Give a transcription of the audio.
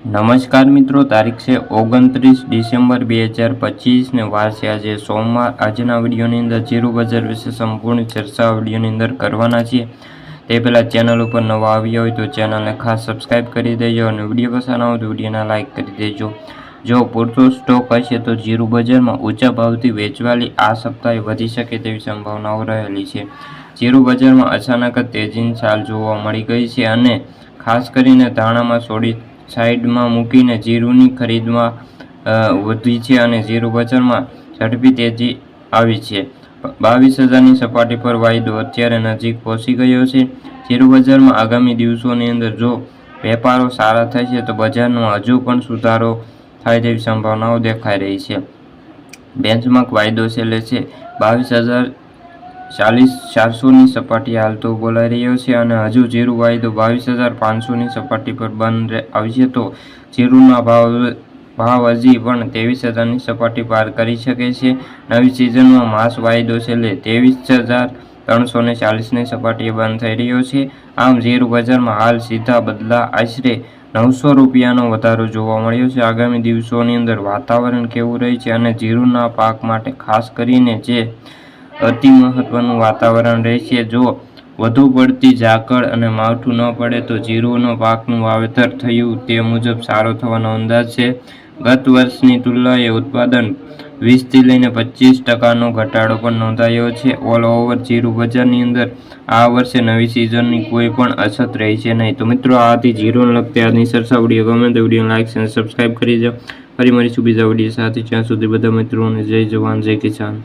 નમસ્કાર મિત્રો, તારીખ છે 29 ડિસેમ્બર 2025 ને વાર છે આજે સોમવાર। આજના વિડીયોની અંદર જીરું બજાર વિશે સંપૂર્ણ ચર્ચા વિડીયોની અંદર કરવાના છીએ। તે પહેલાં ચેનલ ઉપર નવા આવ્યા હોય તો ચેનલને ખાસ સબસ્ક્રાઈબ કરી દેજો અને વિડીયો પસંદ આવે તો વિડીયોને લાઇક કરી દેજો। જો પૂરતો સ્ટોક હશે તો જીરું બજારમાં ઊંચા ભાવથી વેચવાલી આ સપ્તાહે વધી શકે તેવી સંભાવનાઓ રહેલી છે। જીરું બજારમાં અચાનક જ તેજીની ચાલ જોવા મળી ગઈ છે અને ખાસ કરીને ધાણામાં થોડી સાઈડમાં મૂકીને જીરુંની ખરીદમાં વધી છે અને જીરું બજારમાં ઝડપી તેજી આવી છે। 22,000ની સપાટી પર વાયદો અત્યારે નજીક પહોંચી ગયો છે। જીરું બજારમાં આગામી દિવસોની અંદર જો વેપારો સારા થશે તો બજારમાં હજુ પણ સુધારો થાય તેવી સંભાવનાઓ દેખાઈ રહી છે। બેન્ચમાર્ક વાયદો છેલ્લે છે 22,400ની સપાટી હાલ તો બોલાઈ રહ્યો છે અને હજુ જીરું વાયદો 22,500ની સપાટી પર બંધ આવશે તો જીરુંના ભાવ હજી પણ 23,000ની સપાટી પાર કરી શકે છે। નવી સિઝનમાં માસ વાયદો છેલ્લે 23,340ની સપાટીએ બંધ થઈ રહ્યો છે। આમ જીરું બજારમાં હાલ સીધા બદલા આશરે 900 રૂપિયાનો વધારો જોવા મળ્યો છે। આગામી દિવસોની અંદર વાતાવરણ કેવું રહે છે અને જીરુંના પાક માટે ખાસ કરીને જે અતિ મહત્વનું વાતાવરણ રહેશે, જો વધુ પડતી ઝાકળ અને માવઠું ન પડે તો જીરુંનો પાકનું વાવેતર થયું તે મુજબ સારો થવાનો અંદાજ છે। ગત વર્ષની તુલનાએ ઉત્પાદન 20થી લઈને 25% ઘટાડો પણ નોંધાયો છે। ઓલ ઓવર જીરું બજારની અંદર આ વર્ષે નવી સિઝનની કોઈ પણ અછત રહી છે નહીં। તો મિત્રો, આ હતી જીરુંને લગતી આજની ચર્ચા। વિડીયો ગમે તો વિડીયો લાઇક અને સબસ્ક્રાઈબ કરી દો। ફરી મળીશું બીજા વિડીયો સાથે। ત્યાં સુધી બધા મિત્રોને જય જવાન જય કિસાન।